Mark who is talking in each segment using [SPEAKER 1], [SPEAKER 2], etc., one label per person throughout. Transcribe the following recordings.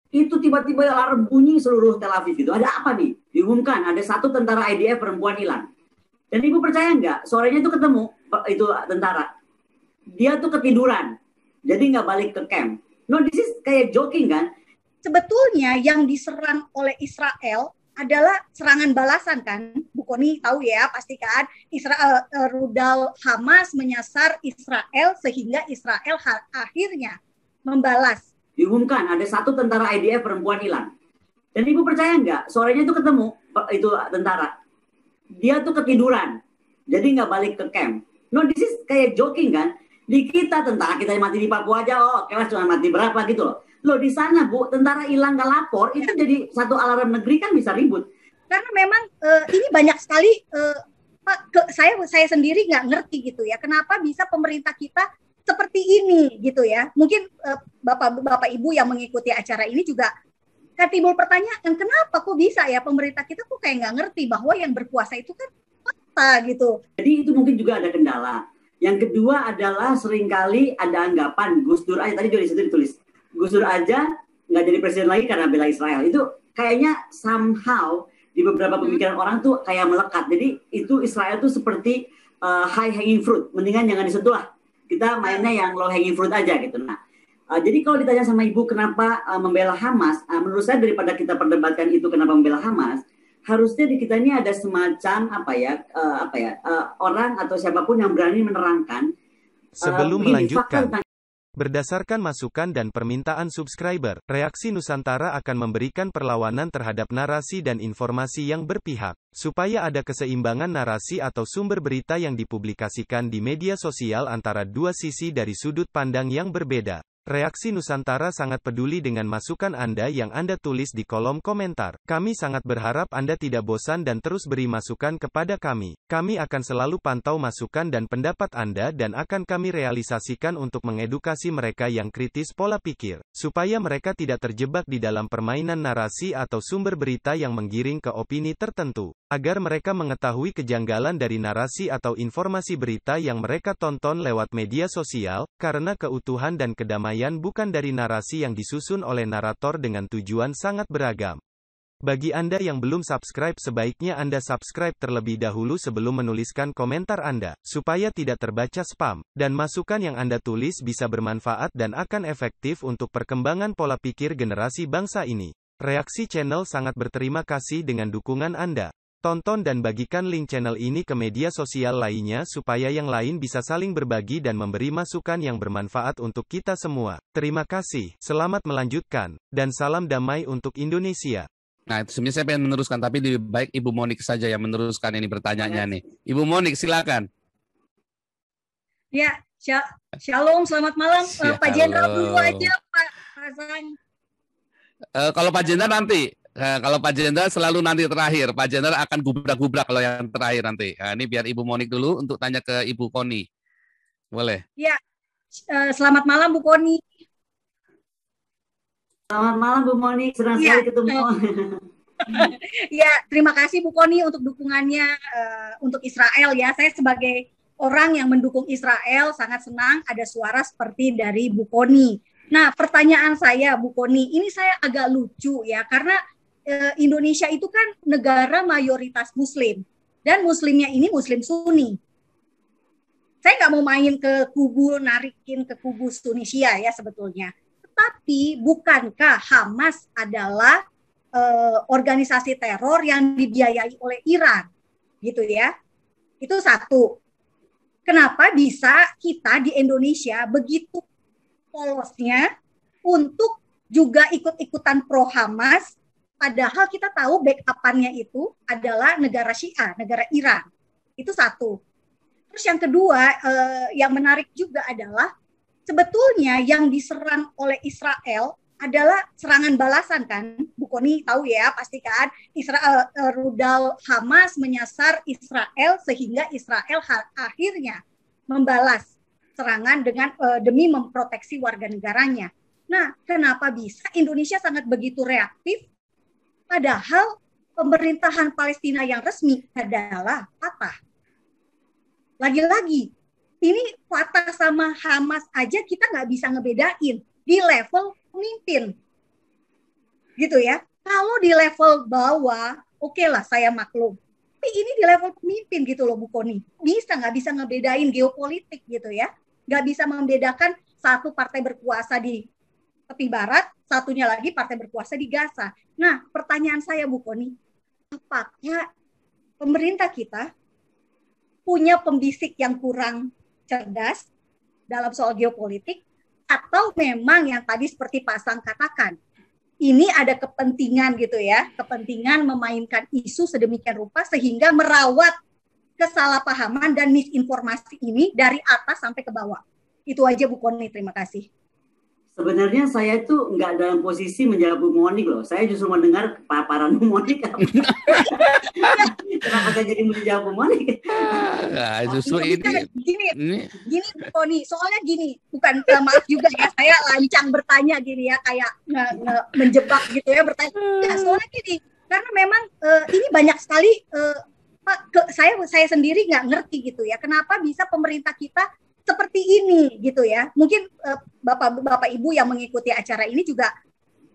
[SPEAKER 1] Itu tiba-tiba alarm bunyi seluruh Tel Aviv itu. Ada apa nih? Diumumkan ada satu tentara IDF perempuan hilang. Dan ibu percaya nggak? Sorenya itu ketemu itu tentara. Dia tuh ketiduran, jadi nggak balik ke camp. No, this is kayak joking kan?
[SPEAKER 2] Sebetulnya yang diserang oleh Israel adalah serangan balasan kan, Bu Koni tahu ya pastikan Israel rudal Hamas menyasar Israel sehingga Israel akhirnya membalas.
[SPEAKER 1] Diumumkan ada satu tentara IDF perempuan hilang. Dan ibu percaya nggak? Sorenya itu ketemu itu tentara. Dia tuh ketiduran, jadi nggak balik ke camp. No, this is kayak joking kan? Di kita tentara kita yang mati di Papua aja, oh kelas cuma mati berapa gitu loh. Loh di sana Bu, tentara hilang nggak lapor, itu jadi satu alarm negeri kan bisa ribut.
[SPEAKER 2] Karena memang ini banyak sekali Pak, saya sendiri nggak ngerti gitu ya, kenapa bisa pemerintah kita seperti ini gitu ya. Mungkin bapak ibu yang mengikuti acara ini juga kan timbul pertanyaan, kenapa kok bisa ya pemerintah kita kok kayak nggak ngerti bahwa yang berkuasa itu kan apa gitu.
[SPEAKER 1] Jadi itu mungkin juga ada kendala. Yang kedua adalah seringkali ada anggapan Gus Dur aja, tadi juga disitu ditulis, Gus Dur aja nggak jadi presiden lagi karena bela Israel. Itu kayaknya somehow di beberapa pemikiran orang tuh kayak melekat. Jadi itu Israel tuh seperti high hanging fruit, mendingan jangan disentuh lah. Kita mainnya yang low hanging fruit aja gitu. Nah, jadi kalau ditanya sama ibu kenapa membela Hamas, menurut saya daripada kita perdebatkan itu kenapa membela Hamas, harusnya di kita ini ada semacam orang atau siapapun yang berani menerangkan
[SPEAKER 3] sebelum melanjutkan. Berdasarkan masukan dan permintaan subscriber, Reaksi Nusantara akan memberikan perlawanan terhadap narasi dan informasi yang berpihak, supaya ada keseimbangan narasi atau sumber berita yang dipublikasikan di media sosial antara dua sisi dari sudut pandang yang berbeda. Reaksi Nusantara sangat peduli dengan masukan Anda yang Anda tulis di kolom komentar. Kami sangat berharap Anda tidak bosan dan terus beri masukan kepada kami. Kami akan selalu pantau masukan dan pendapat Anda dan akan kami realisasikan untuk mengedukasi mereka yang kritis pola pikir, supaya mereka tidak terjebak di dalam permainan narasi atau sumber berita yang menggiring ke opini tertentu. Agar mereka mengetahui kejanggalan dari narasi atau informasi berita yang mereka tonton lewat media sosial, karena keutuhan dan kedamaian bukan dari narasi yang disusun oleh narator dengan tujuan sangat beragam. Bagi Anda yang belum subscribe, sebaiknya Anda subscribe terlebih dahulu sebelum menuliskan komentar Anda, supaya tidak terbaca spam, dan masukan yang Anda tulis bisa bermanfaat dan akan efektif untuk perkembangan pola pikir generasi bangsa ini. Reaksi Channel sangat berterima kasih dengan dukungan Anda. Tonton dan bagikan link channel ini ke media sosial lainnya supaya yang lain bisa saling berbagi dan memberi masukan yang bermanfaat untuk kita semua. Terima kasih, selamat melanjutkan, dan salam damai untuk Indonesia.
[SPEAKER 4] Nah, itu sebenarnya saya pengen meneruskan, tapi lebih baik Ibu Monik saja yang meneruskan ini pertanyaannya nih. Ibu Monik, silakan.
[SPEAKER 2] Ya, shalom, selamat malam. Pak Jenderal dulu aja, Pak Hasan.
[SPEAKER 4] Kalau Pak Jenderal nanti. Kalau Pak Jenderal selalu nanti terakhir. Pak Jenderal akan gubrak-gubrak kalau yang terakhir nanti. Nah, ini biar Ibu Monik dulu untuk tanya ke Ibu Koni. Boleh?
[SPEAKER 2] Ya, selamat malam Bu Koni.
[SPEAKER 1] Selamat malam Bu Monik, senang sekali ketemu.
[SPEAKER 2] Ya, terima kasih Bu Koni untuk dukungannya untuk Israel ya. Saya sebagai orang yang mendukung Israel sangat senang ada suara seperti dari Bu Koni. Nah, pertanyaan saya Bu Koni, ini saya agak lucu ya, karena Indonesia itu kan negara mayoritas Muslim, dan Muslimnya ini Muslim Sunni. Saya nggak mau main ke kubu, narikin ke kubu Tunisia ya sebetulnya. Tetapi bukankah Hamas adalah organisasi teror yang dibiayai oleh Iran, gitu ya? Itu satu. Kenapa bisa kita di Indonesia begitu polosnya untuk juga ikut-ikutan pro Hamas, padahal kita tahu backup-annya itu adalah negara Syiah, negara Iran. Itu satu. Terus yang kedua, yang menarik juga adalah sebetulnya yang diserang oleh Israel adalah serangan balasan kan, Bu Koni tahu ya pastikan Israel rudal Hamas menyasar Israel sehingga Israel akhirnya membalas serangan dengan demi memproteksi warga negaranya. Nah, kenapa bisa Indonesia sangat begitu reaktif padahal pemerintahan Palestina yang resmi adalah Fatah? Lagi-lagi, ini Fatah sama Hamas aja kita nggak bisa ngebedain di level pemimpin. gitu ya. Kalau di level bawah, oke lah saya maklum. Tapi ini di level pemimpin gitu loh Bu Koni. Nggak bisa ngebedain geopolitik gitu ya. Nggak bisa membedakan satu partai berkuasa di tepi barat, satunya lagi partai berkuasa di Gaza. Nah, pertanyaan saya Bu Koni, apakah pemerintah kita punya pembisik yang kurang cerdas dalam soal geopolitik, atau memang yang tadi seperti Pak Sang katakan, ini ada kepentingan gitu ya, kepentingan memainkan isu sedemikian rupa sehingga merawat kesalahpahaman dan misinformasi ini dari atas sampai ke bawah. Itu aja Bu Koni, terima kasih.
[SPEAKER 1] Sebenarnya saya itu nggak dalam posisi menjawab Bu Monik loh. Saya justru mendengar paparan Bu Monik. Kenapa saya jadi menjawab Bu Monik?
[SPEAKER 4] Nah, justru
[SPEAKER 2] Gini Bu Koni, soalnya gini, bukan maaf juga ya, saya lancang bertanya gini ya, kayak menjebak gitu ya bertanya. Ya, soalnya gini, karena memang ini banyak sekali Pak, saya sendiri nggak ngerti gitu ya, kenapa bisa pemerintah kita seperti ini gitu ya. Mungkin Bapak Ibu yang mengikuti acara ini juga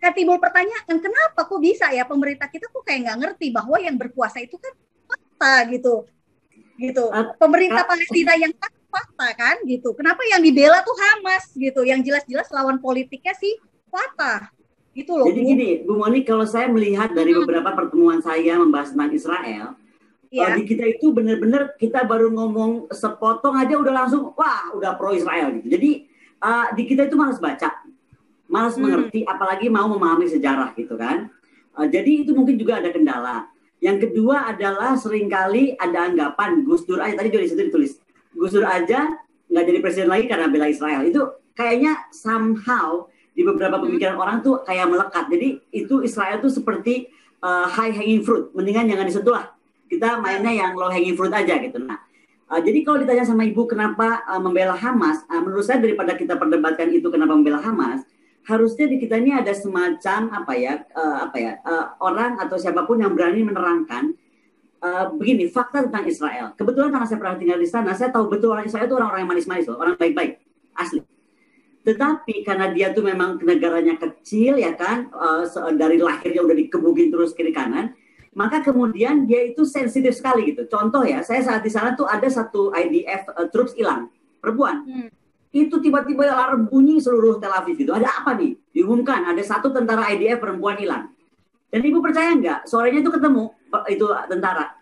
[SPEAKER 2] kan timbul pertanyaan, kenapa kok bisa ya pemerintah kita kok kayak nggak ngerti bahwa yang berkuasa itu kan fakta gitu. Pemerintah Palestina yang fakta kan gitu. Kenapa yang dibela tuh Hamas gitu, yang jelas-jelas lawan politiknya sih Fatah. Gitu loh.
[SPEAKER 1] Jadi gini, Bu Moni, kalau saya melihat dari beberapa pertemuan saya membahas tentang Israel,
[SPEAKER 2] ya.
[SPEAKER 1] Di kita itu benar-benar kita baru ngomong sepotong aja udah langsung wah udah pro Israel gitu. Jadi di kita itu malas baca, malas mengerti, apalagi mau memahami sejarah gitu kan. Jadi itu mungkin juga ada kendala. Yang kedua adalah seringkali ada anggapan Gus Dur aja, tadi juga di situ ditulis Gus Dur aja nggak jadi presiden lagi karena bela Israel. Itu kayaknya somehow di beberapa pemikiran orang tuh kayak melekat. Jadi itu Israel tuh seperti high hanging fruit, mendingan jangan disentuh lah. Kita mainnya yang low hanging fruit aja gitu. Nah, jadi kalau ditanya sama Ibu kenapa membela Hamas, menurut saya daripada kita perdebatkan itu kenapa membela Hamas, harusnya di kita ini ada semacam orang atau siapapun yang berani menerangkan begini fakta tentang Israel. Kebetulan karena saya pernah tinggal di sana, saya tahu betul orang Israel itu orang-orang yang manis-manis loh, orang baik-baik, asli. Tetapi karena dia tuh memang negaranya kecil ya kan, dari lahirnya udah dikebukin terus kiri kanan. Maka kemudian dia itu sensitif sekali gitu. Contoh ya, saya saat di sana tuh ada satu IDF troops hilang, perempuan. Itu tiba-tiba alarm bunyi seluruh Tel Aviv itu. Ada apa nih? Diumumkan ada satu tentara IDF perempuan hilang. Dan Ibu percaya nggak? Sorenya itu ketemu itu tentara.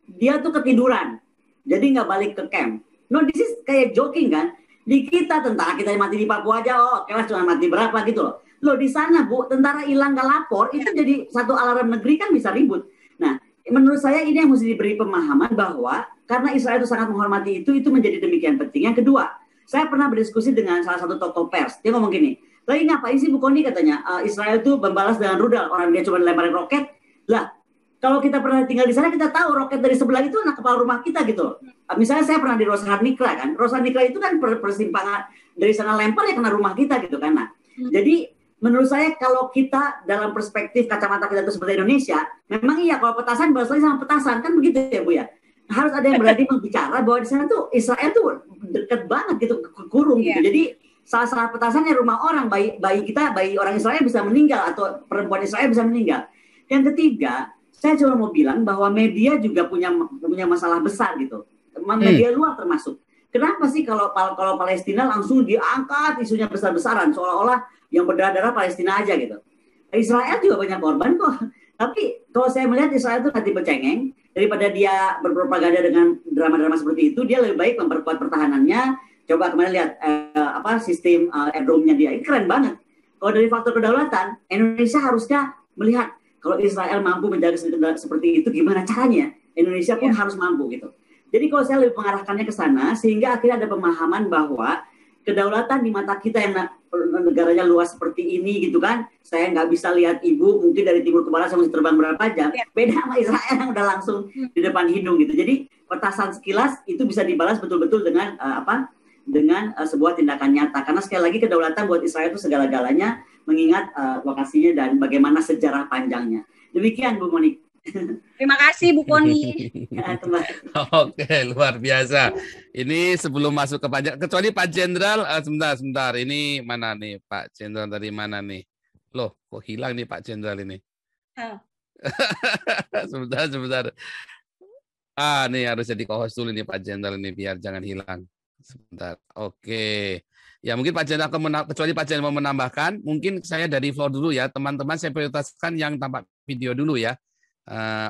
[SPEAKER 1] Dia tuh ketiduran, jadi nggak balik ke camp. No, this is kayak joking kan? Di kita tentara kita yang mati di Papua aja, kelas cuma mati berapa gitu loh. Loh di sana Bu, tentara hilang nggak lapor, itu jadi satu alarm negeri kan bisa ribut. Nah, menurut saya ini yang mesti diberi pemahaman bahwa karena Israel itu sangat menghormati itu menjadi demikian penting. Yang kedua, saya pernah berdiskusi dengan salah satu tokoh pers. Dia ngomong gini, lagi ngapain sih Bu Koni katanya, Israel itu membalas dengan rudal, orang dia cuma lemparin roket. Lah, kalau kita pernah tinggal di sana, kita tahu roket dari sebelah itu anak kepala rumah kita gitu. Misalnya saya pernah di Roshan Nikra kan, Roshan Nikra itu kan persimpangan dari sana lempar ya kena rumah kita gitu kan. Nah, jadi menurut saya kalau kita dalam perspektif kacamata kita itu seperti Indonesia, memang iya kalau petasan balas lagi sama petasan kan begitu ya Bu ya. Harus ada yang berani berbicara bahwa di sana tuh Israel tuh dekat banget gitu, kurung gitu. Jadi salah petasannya rumah orang, bayi orang Israel bisa meninggal atau perempuan Israel bisa meninggal. Yang ketiga, saya cuma mau bilang bahwa media juga punya masalah besar gitu. Media luar termasuk. Kenapa sih kalau Palestina langsung diangkat isunya besar-besaran seolah-olah yang berdarah-darah Palestina aja gitu. Israel juga banyak korban kok. Tapi kalau saya melihat Israel itu hati bercengeng, daripada dia berpropaganda dengan drama-drama seperti itu, dia lebih baik memperkuat pertahanannya. Coba kemarin lihat sistem airdrome-nya dia, ini keren banget. Kalau dari faktor kedaulatan, Indonesia harusnya melihat kalau Israel mampu menjaga seperti itu, gimana caranya? Indonesia pun harus mampu gitu. Jadi kalau saya lebih mengarahkannya ke sana, sehingga akhirnya ada pemahaman bahwa kedaulatan di mata kita yang negaranya luas seperti ini gitu kan, saya nggak bisa lihat Ibu mungkin dari timur ke barat saya mesti terbang berapa jam, beda sama Israel yang udah langsung di depan hidung gitu. Jadi petasan sekilas itu bisa dibalas betul-betul dengan sebuah tindakan nyata, karena sekali lagi kedaulatan buat Israel itu segala-galanya, mengingat lokasinya dan bagaimana sejarah panjangnya. Demikian Bu Monik.
[SPEAKER 2] Terima kasih Bu Koni.
[SPEAKER 4] Oke, luar biasa. Ini sebelum masuk ke Pak, kecuali Pak Jenderal, sebentar. Ini mana nih Pak Jenderal dari mana nih? Loh, kok hilang nih Pak Jenderal ini?
[SPEAKER 2] Ah.
[SPEAKER 4] Sebentar. Nih harus jadi co-host dulu nih Pak Jenderal ini biar jangan hilang. Sebentar. Oke. Ya mungkin Pak Jenderal kecuali Pak Jenderal mau menambahkan, mungkin saya dari floor dulu ya. Teman-teman saya prioritaskan yang tampak video dulu ya.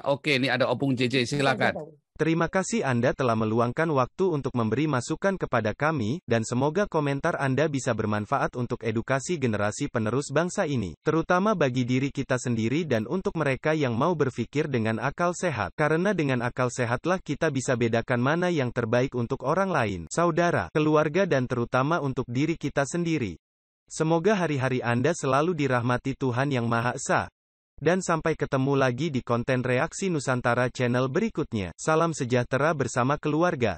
[SPEAKER 4] Oke, ini ada Opung JJ, silakan.
[SPEAKER 3] Terima kasih Anda telah meluangkan waktu untuk memberi masukan kepada kami, dan semoga komentar Anda bisa bermanfaat untuk edukasi generasi penerus bangsa ini, terutama bagi diri kita sendiri dan untuk mereka yang mau berpikir dengan akal sehat. Karena dengan akal sehatlah kita bisa bedakan mana yang terbaik untuk orang lain, saudara, keluarga dan terutama untuk diri kita sendiri. Semoga hari-hari Anda selalu dirahmati Tuhan Yang Maha Esa. Dan sampai ketemu lagi di konten Reaksi Nusantara channel berikutnya. Salam sejahtera bersama keluarga.